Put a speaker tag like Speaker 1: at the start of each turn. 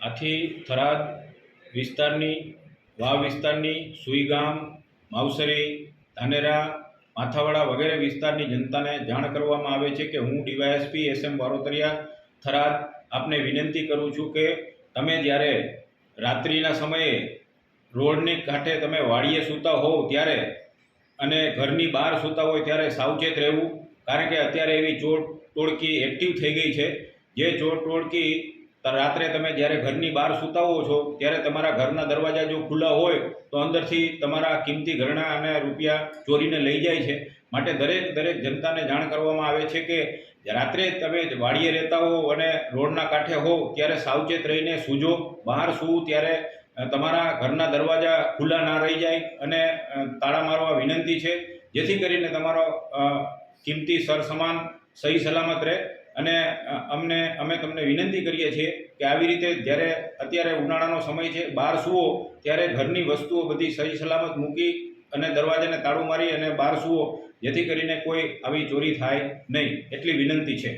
Speaker 1: આથી થરાદ વિસ્તારની વાવ વિસ્તારની સુઈગામ માવસરી ધાનેરા માથાવાડા વગેરે વિસ્તારની જનતાને જાણ કરવામાં આવે છે કે હું ડીવાયએસપી SM બારોતરિયા થરાદ આપને વિનંતી કરું છું કે તમે જ્યારે રાત્રિના સમયે રોડની કાંઠે તમે વાડીએ સૂતા હોવ ત્યારે અને ઘરની બહાર સૂતા હોય ત્યારે સાવચેત રહેવું, કારણ કે અત્યારે એવી ચોર ટોળકી એક્ટિવ થઈ ગઈ છે. જે ચોર ટોળકી રાત્રે તમે જ્યારે ઘરની બહાર સૂતા હો છો ત્યારે તમારા ઘરના દરવાજા જો ખુલ્લા હોય તો અંદરથી તમારા કિંમતી ઘરેણાં અને રૂપિયા ચોરીને લઈ જાય છે. માટે દરેક જનતાને જાણ કરવામાં આવે છે કે રાત્રે તમે વાડીએ રહેતા હો અને રોડના કાંઠે હો ત્યારે સાવચેત રહીને સૂજો. બહાર સૂવું ત્યારે તમારા ઘરના દરવાજા ખુલ્લા ના રહી જાય અને તાળા મારવા વિનંતી છે, જેથી કરીને તમારો કિંમતી સરસામાન સહી સલામત રહે. અને અમે તમને વિનંતી કરીએ છીએ કે આવી રીતે જ્યારે અત્યારે ઉનાળાનો સમય છે, બહાર સૂવો ત્યારે ઘરની વસ્તુઓ બધી સહી સલામત મૂકી અને દરવાજાને તાળું મારી અને બહાર સૂવો, જેથી કરીને કોઈ આવી ચોરી થાય નહીં, એટલી વિનંતી છે.